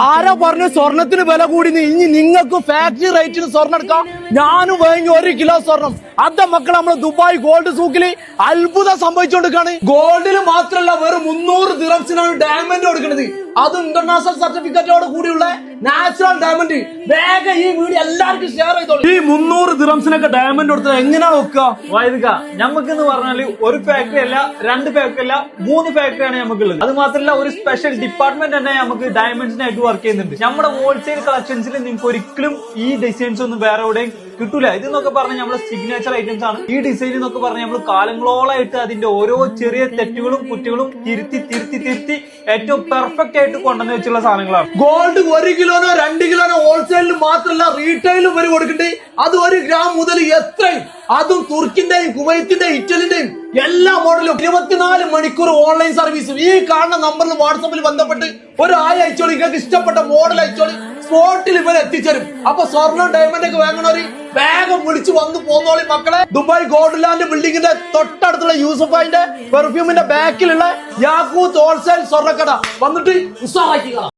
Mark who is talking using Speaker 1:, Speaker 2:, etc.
Speaker 1: ആരാ പറഞ്ഞു സ്വർണത്തിന് വില കൂടി? ഇനി നിങ്ങൾക്ക് ഫാക്ടറി റേറ്റിന് സ്വർണ്ണം എടുക്കാം. ഞാനും വാങ്ങി 1 കിലോ സ്വർണം. അതെ മക്കൾ, നമ്മള് ദുബായ് ഗോൾഡ് സൂക്കില് അത്ഭുതം സംഭവിച്ചുകൊണ്ടിരിക്കാണ്. ഗോൾഡിൽ മാത്രല്ല, വെറും 300 ദിറംസിനാണ് ഡയമണ്ട് കൊടുക്കുന്നത്. അത് ഇന്റർനാഷണൽ സർട്ടിഫിക്കറ്റോട് കൂടിയുള്ള നാച്ചുറൽ ഡയമണ്ട്. വേഗം ഈ വീഡിയോ എല്ലാവർക്കും ഷെയർ ചെയ്തോളൂ. ഈ 300 ദിറംസിനൊക്കെ ഡയമണ്ട് കൊടുത്തത് എങ്ങനെയാണ് വെക്കുക?
Speaker 2: വൈദിക ഞമ്മക്കെന്ന് പറഞ്ഞാല് ഒരു ഫാക്ടറി അല്ല, 2 ഫാക്ടറി അല്ല, 3 ഫാക്ടറിയാണ് നമുക്കുള്ളത്. അത് മാത്രമല്ല, ഒരു സ്പെഷ്യൽ ഡിപ്പാർട്ട്മെന്റ് തന്നെ നമുക്ക് ഡയമണ്ട്സിനായിട്ട് വർക്ക് ചെയ്യുന്നുണ്ട്. നമ്മുടെ ഹോൾസെയിൽ കളക്ഷൻസിൽ നിങ്ങൾക്ക് ഒരിക്കലും ഈ ഡിസൈൻസ് ഒന്നും വേറെ എവിടെയും കിട്ടൂല. ഇതെന്നൊക്കെ പറഞ്ഞാൽ നമ്മുടെ സിഗ്നേച്ചർ ഐറ്റംസ് ആണ്. ഈ ഡിസൈൻ എന്നൊക്കെ പറഞ്ഞാൽ നമ്മൾ കാലങ്ങളോളായിട്ട് അതിന്റെ ഓരോ ചെറിയ തെറ്റുകളും കുറ്റങ്ങളും തിരുത്തി ഏറ്റവും പെർഫെക്റ്റ് ആയിട്ട് കൊണ്ടുവന്ന് വെച്ചുള്ള സാധനങ്ങളാണ്.
Speaker 1: ഗോൾഡ് 1 കിലോനോ 2 കിലോനോ ഹോൾസെയിലും മാത്രമല്ല, റീറ്റെയിലും വരെ കൊടുക്കണ്ടേ. അത് 1 ഗ്രാം മുതൽ എത്രയും, അതും തുർക്കിന്റെയും കുവൈത്തിന്റെയും ഇറ്റലിന്റെയും എല്ലാ മോഡലും 24 മണിക്കൂർ ഓൺലൈൻ സർവീസും. ഈ കാണുന്ന നമ്പറിൽ വാട്സാപ്പിൽ ബന്ധപ്പെട്ട് ഒരു അയച്ചോളി, നിങ്ങൾക്ക് ഇഷ്ടപ്പെട്ട മോഡൽ അയച്ചോളി, സ്പോട്ടിൽ ഇവർ എത്തിച്ചേരും. അപ്പൊ സ്വർണ്ണം ഡയമണ്ട് ഒക്കെ വാങ്ങണവര് വേഗം വിളിച്ചു വന്ന് പോന്നോളി മക്കളെ. ദുബായ് ഗോൾഡ് ലാൻഡ് ബിൽഡിംഗിന്റെ തൊട്ടടുത്തുള്ള യൂസഫൈന്റെ പെർഫ്യൂമിന്റെ ബാക്കിലുള്ള യാക്കൂത്ത് ഹോൾസെയിൽ സ്വർണ്ണക്കട വന്നിട്ട് ഉത്സാഹിക്കുക.